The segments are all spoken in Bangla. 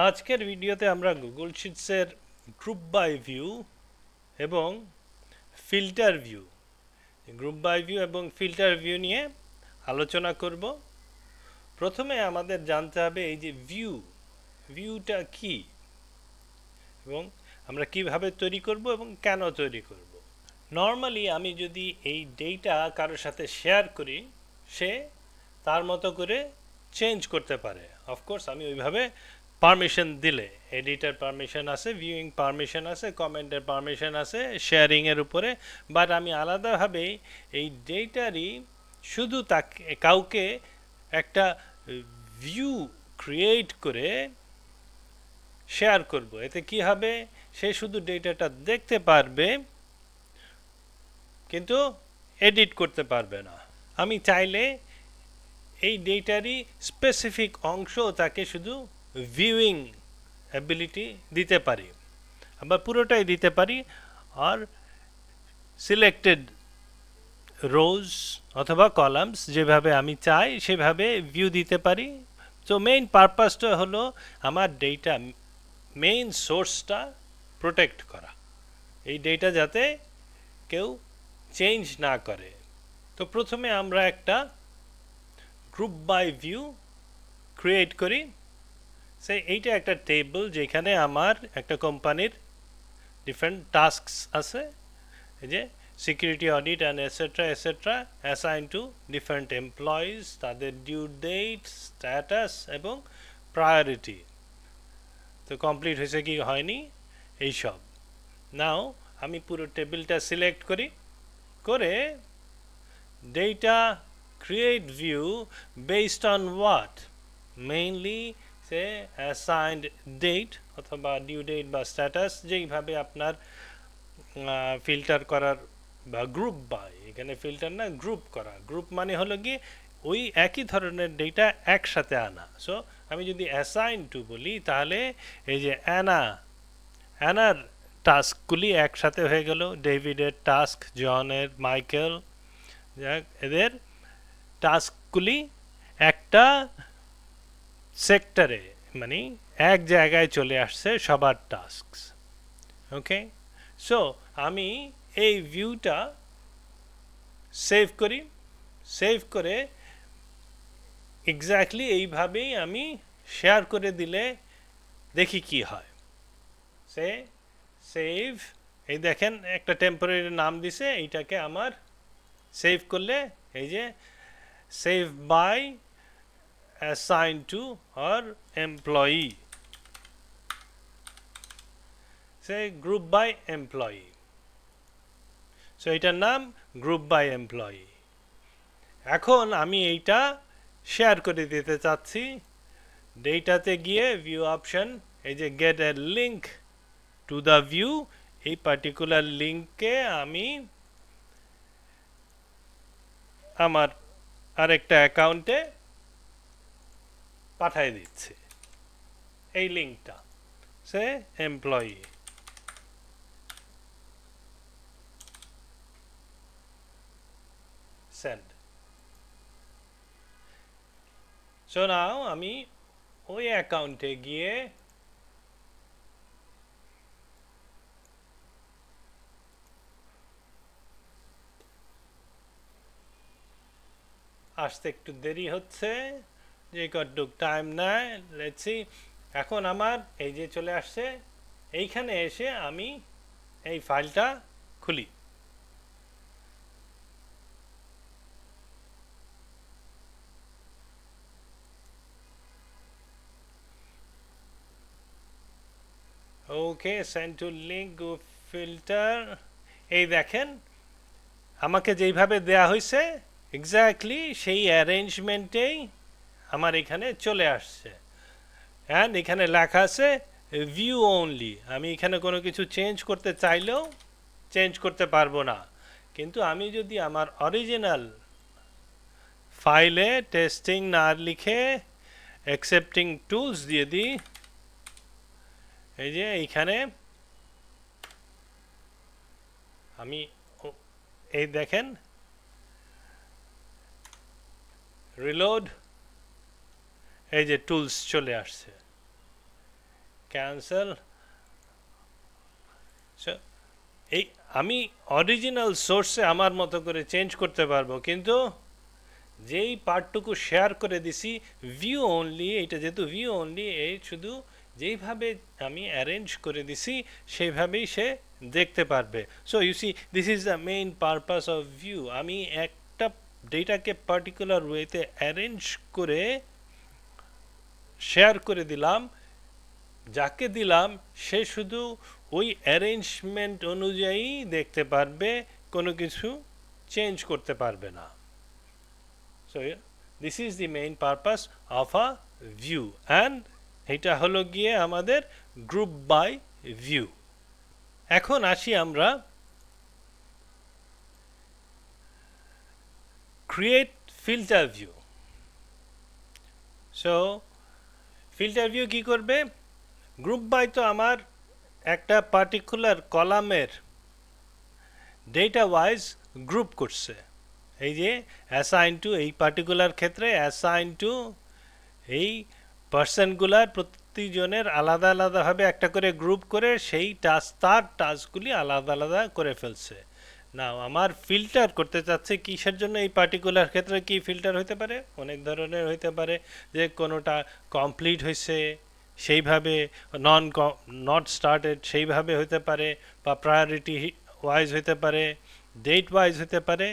আজকের ভিডিওতে আমরা গুগল শিটসের গ্রুপ বাই ভিউ এবং ফিল্টার ভিউ এবং ফিল্টার ভিউ নিয়ে আলোচনা করব। প্রথমে আমাদের জানতে হবে এই যে ভিউটা কি এবং আমরা কিভাবে তৈরি করব এবং কেন তৈরি করব। নর্মালি আমি যদি এই ডেটা কারোর সাথে শেয়ার করি, সে তার মতো করে চেঞ্জ করতে পারে। অফকোর্স আমি ওইভাবে পারমিশন দিলে, এডিটার পারমিশন আছে, ভিউইং পারমিশন আছে, কমেন্টের পারমিশন আছে, শেয়ারিংয়ের উপরে। বাট আমি আলাদাভাবে এই ডেটারই শুধু তাকে কাউকে একটা ভিউ ক্রিয়েট করে শেয়ার করব। এতে কি হবে, সে শুধু ডেটাটা দেখতে পারবে কিন্তু এডিট করতে পারবে না। আমি চাইলে এই ডেটারই স্পেসিফিক অংশ তাকে শুধু ভিউইং অ্যাবিলিটি দিতে পারি, আবার পুরোটাই দিতে পারি। আর সিলেক্টেড রোজ অথবা কলামস যেভাবে আমি চাই সেভাবে ভিউ দিতে পারি। তো মেইন পারপাসটা হলো আমার ডেটা মেইন সোর্সটা প্রোটেক্ট করা, এই ডেটা যাতে কেউ চেঞ্জ না করে। তো প্রথমে আমরা একটা গ্রুপ বাই ভিউ ক্রিয়েট করি। এইটা একটা টেবল যেখানে আমার একটা কোম্পানির ডিফারেন্ট টাস্কস আছে, এই যে security audit and et cetera assign to different employees, তাদের ডিউ ডেট, স্ট্যাটাস এবং প্রায়োরিটি। তো কমপ্লিট হয়েছে কি হয়নি এইসব। নাও আমি পুরো টেবিলটা সিলেক্ট করে data create view based on what, mainly say assigned date অথবা ডিউ ডেট বা স্ট্যাটাস, যেইভাবে আপনার ফিল্টার করার বা গ্রুপ বাই, এখানে ফিল্টার না গ্রুপ করা, গ্রুপ মানে হলো কি ওই একই ধরনের ডেটা একসাথে আনা। সো আমি যদি অ্যাসাইন টু বলি তাহলে এই যে অ্যানার টাস্কগুলি একসাথে হয়ে গেল, ডেভিডের টাস্ক, জনের, মাইকেল, যাক এদের টাস্কগুলি একটা সেক্টরে মানে এক জায়গায় চলে আসছে সবার টাস্ক। ওকে, সো আমি এই ভিউটা সেভ করে এক্স্যাক্টলি এইভাবেই আমি শেয়ার করে দিলে দেখি কি হয়। সেভ, এই দেখেন একটা টেম্পোরারি নাম দিছে, এইটাকে আমার সেভ করলে এই যে save by assign to or employee, group by employee. So এটার নাম গ্রুপ বাই এমপ্লয়ি। এখন আমি এইটা শেয়ার করে দিতে চাচ্ছি। ডেটাতে গিয়ে ভিউ অপশন, এই যে gate A link to the view, এই পার্টিকুলার লিঙ্কে আমি আমার আরেকটা অ্যাকাউন্টে পাঠিয়ে দিচ্ছি এই লিঙ্কটা, সে এমপ্লয়ি। সেন্ড। সো নাও আমি ওই অ্যাকাউন্টে গিয়ে আসতে একটু দেরি হচ্ছে, যে কতটুক টাইম নেয় লেটস সি। এখন আমার এই যে চলে আসছে, এইখানে এসে আমি এই ফাইলটা খুলি। ওকে, সেন্ড টু লিঙ্ক ফিল্টার। এই দেখেন আমাকে যেইভাবে দেয়া হয়েছে এক্স্যাক্টলি সেই অ্যারেঞ্জমেন্টেই আমার এখানে চলে আসছে। অ্যান্ড এখানে লেখা আছে ভিউ অনলি। আমি এখানে কোনো কিছু চেঞ্জ করতে চাইলেও চেঞ্জ করতে পারবো না, কিন্তু আমি যদি আমার অরিজিনাল ফাইলে টেস্টিং না লিখে অ্যাকসেপ্টিং টুলস দিয়ে দিই, এই যে এইখানে আমি এই দেখেন রিলোড, এই যে টুলস চলে আসছে। ক্যান্সেল। সো এই আমি অরিজিনাল সোর্সে আমার মতো করে চেঞ্জ করতে পারবো, কিন্তু যেই পার্টটুকু শেয়ার করে দিছি ভিউ অনলি, এটা যেহেতু ভিউ অনলি, এই শুধু যেইভাবে আমি অ্যারেঞ্জ করে দিছি সেইভাবেই সে দেখতে পারবে। So you see this is the main purpose of view. আমি একটা ডেটাকে পার্টিকুলার ওয়েতে অ্যারেঞ্জ করে শেয়ার করে দিলাম, যাকে দিলাম সে শুধু ওই অ্যারেঞ্জমেন্ট অনুযায়ী দেখতে পারবে, কোনো কিছু চেঞ্জ করতে পারবে না। So this is the main purpose of a view, and এটা হলো গিয়ে আমাদের গ্রুপ বাই ভিউ। এখন আসি আমরা create filter view. So filter view কি করবে? গ্রুপ বাই তো আমার একটা পার্টিকুলার কলামের ডেটা ওয়াইজ গ্রুপ করছে, এই যে অ্যাসাইন টু, এই পার্টিকুলার ক্ষেত্রে অ্যাসাইন টু এই পার্সনগুলার প্রতিজনের আলাদা আলাদাভাবে একটা করে গ্রুপ করে সেই টাস্ক, তার টাস্কগুলি আলাদা আলাদা করে ফেলছে। না, আমার ফিল্টার করতে চাচ্ছে কিসের জন্য? এই পার্টিকুলার ক্ষেত্রে কি ফিল্টার হতে পারে? অনেক ধরনের হতে পারে, যে কোনোটা কমপ্লিট হয়েছে সেইভাবে, নট স্টার্টেড সেইভাবে হতে পারে, বা প্রায়োরিটি ওয়াইজ হতে পারে, ডেট ওয়াইজ হতে পারে।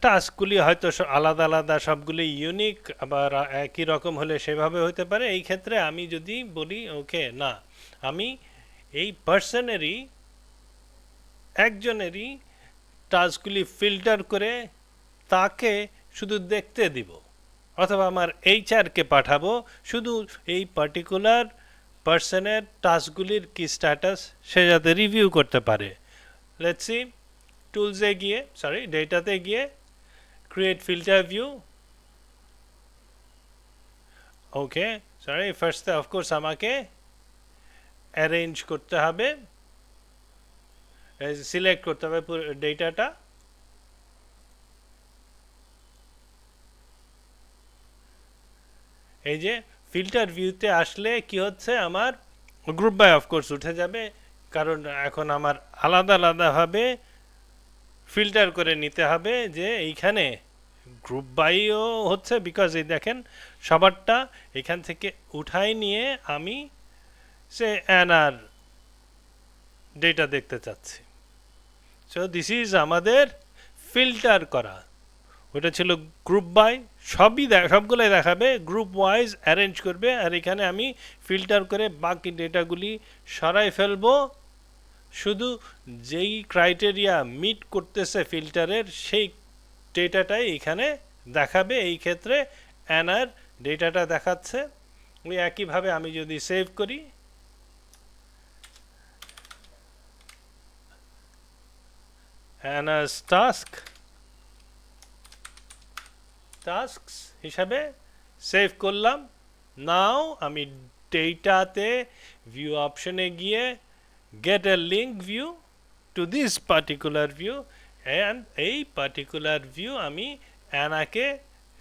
টাস্কগুলি হয়তো আলাদা আলাদা, সবগুলি ইউনিক, আবার একই রকম হলে সেভাবে হতে পারে। এই ক্ষেত্রে আমি যদি বলি ওকে না, আমি এই পার্সনেরই একজনেরই টাস্কগুলি ফিল্টার করে তাকে শুধু দেখতে দিব, অথবা আমার এইচআরকে পাঠাবো শুধু এই পার্টিকুলার পার্সনের টাস্কগুলির কি স্ট্যাটাস সে যাতে রিভিউ করতে পারে। লেটস সি, টুলসে গিয়ে, ডেটাতে গিয়ে ক্রিয়েট ফিল্টার ভিউ। ওকে, ফার্স্টে অফকোর্স আমাকে অ্যারেঞ্জ করতে হবে, সিলেক্ট করতে হবে ডেটাটা। এই যে ফিল্টার ভিউতে আসলে কি হচ্ছে, আমার গ্রুপ বাই অফকোর্স উঠে যাবে, কারণ এখন আমার আলাদা আলাদাভাবে ফিল্টার করে নিতে হবে, যে এইখানে গ্রুপ বাইও হচ্ছে, বিকজ এই দেখেন সবারটা এখান থেকে উঠাই নিয়ে আমি সে অ্যানার ডেটা দেখতে চাচ্ছি। সো দিস ইজ আমাদের ফিল্টার করা। ওটা ছিল গ্রুপ বাই, সবগুলোই দেখাবে, গ্রুপ ওয়াইজ অ্যারেঞ্জ করবে, আর এখানে আমি ফিল্টার করে বাকি ডেটাগুলি সরাই ফেলবো, শুধু যেই ক্রাইটেরিয়া মিট করতেছে ফিল্টারের সেই ডেটাটাই এখানে দেখাবে। এই ক্ষেত্রে অ্যানার ডেটাটা দেখাচ্ছে। ওই একইভাবে আমি যদি সেভ করি, অ্যানাস টাস্কস হিসাবে সেভ করলাম। নাও আমি ডেটাতে ভিউ অপশনে গিয়ে get a link view to this particular view, and এই পার্টিকুলার ভিউ আমি অ্যানাকে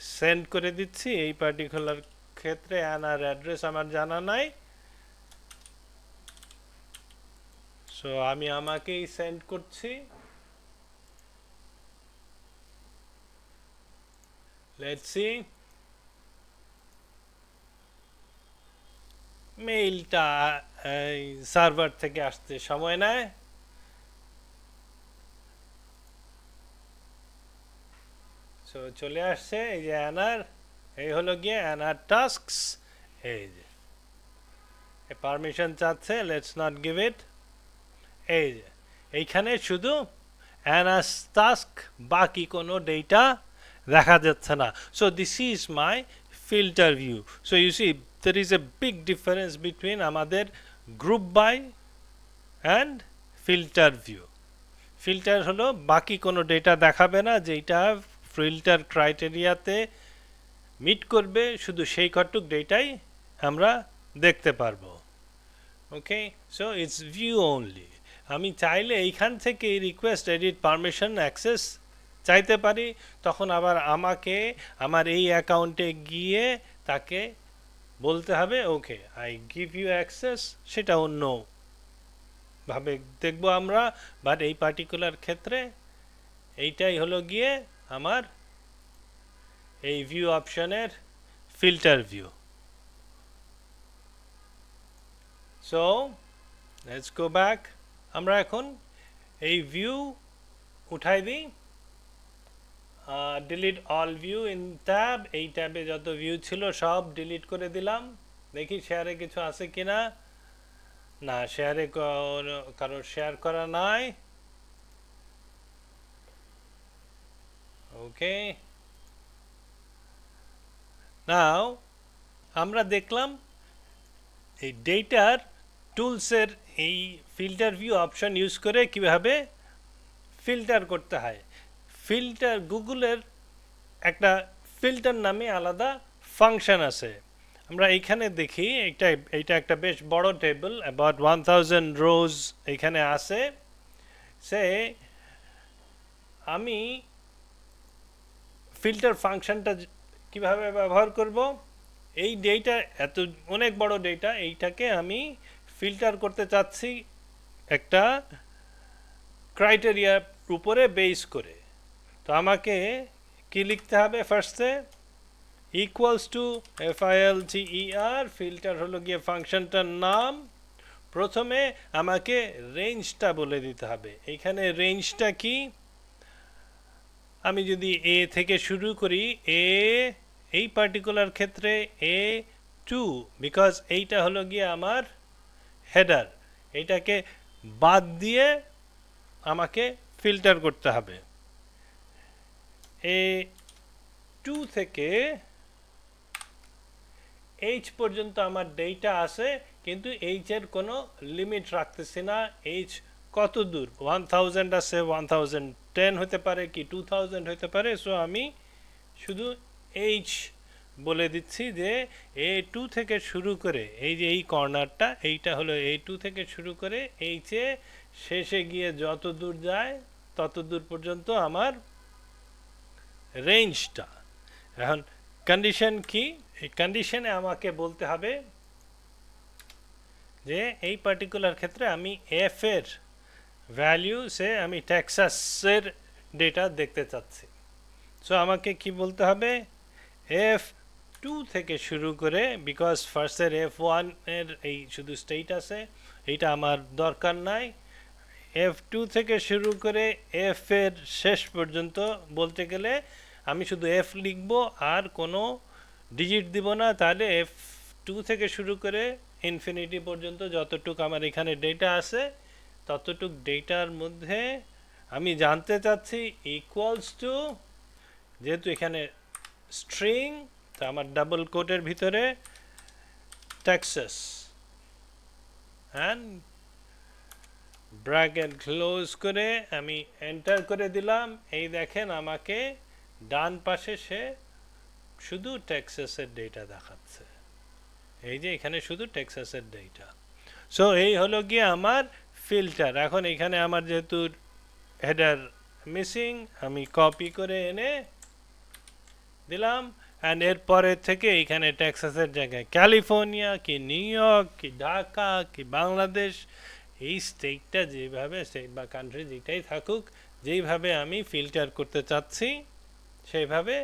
সেন্ড করে দিচ্ছি। এই পার্টিকুলার ক্ষেত্রে অ্যানার অ্যাড্রেস আমার জানা নাই, সো আমি আমাকেই সেন্ড করছি। লেটস সি, মেইলটা সার্ভার থেকে আসতে সময় নেয়। সো চলে আসছে, এই যে অ্যানার, এই হলো গিয়ে অ্যানার টাস্কস। এই যে পারমিশন চাচ্ছে, লেটস নট গিভ ইট। এই যে এইখানে শুধু অ্যানাস টাস্ক, বাকি কোনো ডেটা দেখা যাচ্ছে না। So this is my filter view. So you see there is a big difference between আমাদের group by and filter view. Filter হলো বাকি কোনো ডেটা দেখাবে না, যেটা ফিল্টার ক্রাইটেরিয়াতে মিট করবে, শুধু সেই কটুক ডেটাই আমরা দেখতে পারবো। ওকে, সো ইটস ভিউ অনলি। আমি চাইলে এইখান থেকে রিকোয়েস্ট এডিট পারমিশন অ্যাক্সেস চাইতে পারি, তখন আবার আমাকে আমার এই অ্যাকাউন্টে গিয়ে তাকে বলতে হবে okay I give you access, সেটা অন্য ভাবে দেখব আমরা, বাট এই পার্টিকুলার ক্ষেত্রে এইটাই হলো গিয়ে আমার এই ভিউ অপশনের filter view. So let's go back. আমরা এখন এই ভিউ উঠাই দিই, delete all view in tab, এই ট্যাবে যত ভিউ ছিল সব ডিলিট করে দিলাম। দেখি শেয়ারে কিছু আছে কিনা, না শেয়ারে কারোর শেয়ার করা নাই। ওকে, নাও আমরা দেখলাম এই ডেটার টুলসের এই ফিল্টার ভিউ অপশন ইউজ করে কিভাবে ফিল্টার করতে হয়। ফিল্টার গুগলের একটা ফিল্টার নামে আলাদা ফাংশন আছে। আমরা এইখানে দেখি এইটা একটা বেশ বড় টেবিল, অ্যাবাউট 1000 রোজ এখানে আছে। সে আমি ফিল্টার ফাংশনটা কিভাবে ব্যবহার করব, এই ডেটা এত অনেক বড় ডেটা, এইটাকে আমি ফিল্টার করতে চাচ্ছি একটা ক্রাইটেরিয়ার উপরে বেস করে। তো আমাকে কি লিখতে হবে, ফার্স্টে ইকুয়ালস টু FILTER, ফিল্টার হলো গিয়ে ফাংশনটার নাম। প্রথমে আমাকে রেঞ্জটা বলে দিতে হবে। এইখানে রেঞ্জটা কি, আমি যদি এ থেকে শুরু করি, এই পার্টিকুলার ক্ষেত্রে A2, বিকজ এইটা হলো গিয়ে আমার হেডার, এইটাকে বাদ দিয়ে আমাকে ফিল্টার করতে হবে। A2 থেকে H পর্যন্ত আমার ডেটা আছে, কিন্তু H এর কোনো লিমিট রাখতেছি না। H কত দূর, 1000 আছে, 1010 হতে পারে কি 2000 হতে পারে। সো আমি শুধু H বলে দিচ্ছি যে A2 থেকে শুরু করে এই যে এই কর্নারটা, এইটা হলো A2 থেকে শুরু করে H এ শেষে গিয়ে যত দূর যায় তত দূর পর্যন্ত আমার রেঞ্জটা। এখন কন্ডিশন কি, এই কন্ডিশনে আমাকে বলতে হবে যে এই পার্টিকুলার ক্ষেত্রে আমি এফ এর ভ্যালু সে আমি টেক্সাসের ডেটা দেখতে চাচ্ছি। সো আমাকে কি বলতে হবে, F2 থেকে শুরু করে, বিকজ ফার্স্টের F1 এর এই শুধু স্টেট আছে, এইটা আমার দরকার নাই। F2 থেকে শুরু করে F এর শেষ পর্যন্ত বলতে গেলে আমি শুধু F লিখব আর কোনো ডিজিট দিব না। তাহলে F2 থেকে শুরু করে ইনফিনিটি পর্যন্ত যতটুক আমার এখানে ডেটা আছে ততটুক ডেটার মধ্যে আমি জানতে চাচ্ছি ইকুয়ালস টু, যেহেতু এখানে স্ট্রিং, তা আমার ডাবল কোটের ভিতরে টেক্সাস অ্যান্ড ব্র্যাকেট ক্লোজ করে আমি এন্টার করে দিলাম। এই দেখেন আমাকে ডান পাশে সে শুধু টেক্সাসের ডেটা দেখাচ্ছে, এই যে এখানে শুধু টেক্সাসের ডেটা। সো এই হলো গিয়ে আমার ফিল্টার। এখন এখানে আমার যেহেতু হেডার মিসিং, আমি কপি করে এনে দিলাম, অ্যান্ড এরপরে থেকে এখানে টেক্সাসের জায়গায় ক্যালিফোর্নিয়া কি নিউ ইয়র্ক কি ঢাকা কি বাংলাদেশ, এই স্টেটটা যেভাবে, স্টেট বা কান্ট্রি যেটাই থাকুক, যেইভাবে আমি ফিল্টার করতে চাচ্ছি সেইভাবে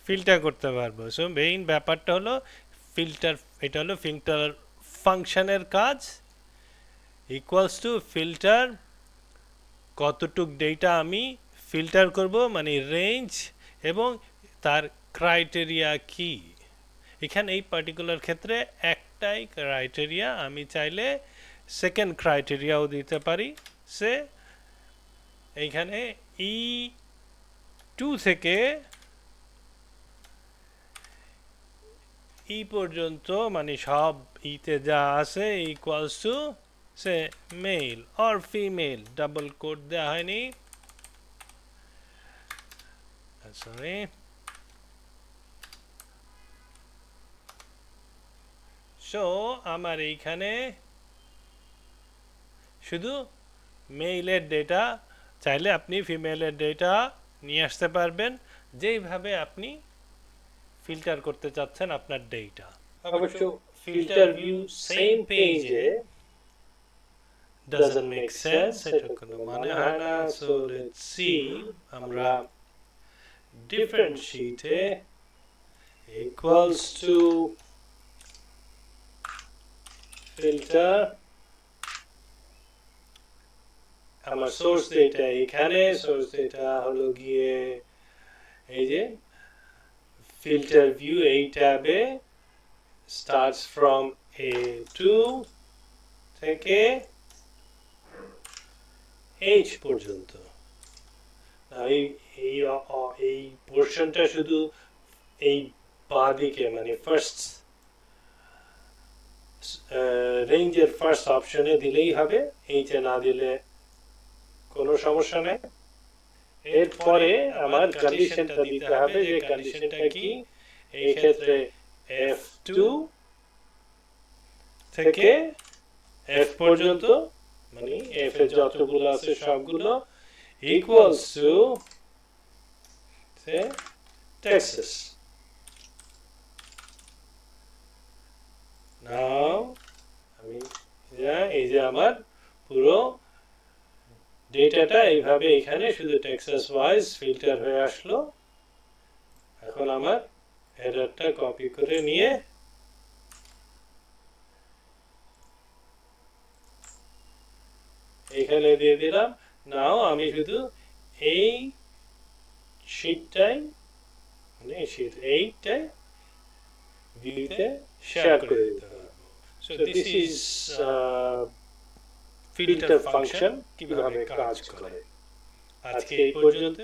ফিল্টার করতে পারবো। সো মেইন ব্যাপারটা হলো ফিল্টার, এটা হলো ফিল্টার ফাংশনের কাজ, ইকুয়ালস টু ফিল্টার কতটুক ডেটা আমি ফিল্টার করব, মানে রেঞ্জ, এবং তার ক্রাইটেরিয়া কি। এখানে এই পার্টিকুলার ক্ষেত্রে একটাই ক্রাইটেরিয়া, আমি চাইলে সেকেন্ড ক্রাইটেরিয়াও দিতে পারি। সে এইখানে E2 থেকে ই পর্যন্ত, মানে সব ইতে যা আছে equals to say male or female, double quote দেওয়া হয়নি, সরি। সো আমার এইখানে শুধু মেইলের ডেটা, চাইলে আপনি ফিমেলের ডেটা নিয়ে আসতে পারবেন যেইভাবে আপনি ফিল্টার করতে চাচ্ছেন আপনার ডেটা। অবশ্য ফিল্টার ভিউ সেম পেজে doesn't make sense, এটা কোনো মানে হয় না। so let's see, আমরা different sheet equals to filter, আমার সোর্স ডেটা এখানে, সোর্স ডেটা হলো গিয়ে এই যে ফিল্টার ভিউ এই ট্যাবে starts from A2 থেকে H পর্যন্ত। এই পোর্শনটা শুধু এই বাঁদিকে মানে ফার্স্ট রেঞ্জের ফার্স্ট অপশনে দিলেই হবে, এইটা না দিলে কোনো সমস্যা নেই। এরপরে আমার কন্ডিশনটা দিতে হবে, যে কন্ডিশনটা কি, এই ক্ষেত্রে F2 থেকে F পর্যন্ত মানে F এর যতগুলো আছে সবগুলো equals to say Texas. Now আমি এই যে আমার পুরো ডেটাটা এইভাবে এখানে শুধু টেক্সাস ওয়াইজ ফিল্টার হয়ে আসলো। এখন আমার হেডারটা কপি করে নিয়ে এখানে দিয়ে দিলাম। নাও আমি শুধু এই শীটটাই মানে শীট 8টাই ভিউতে শেয়ার করে দিতে পারবো। So this is filter function কিভাবে কাজ করে। আজকে এই পর্যন্ত।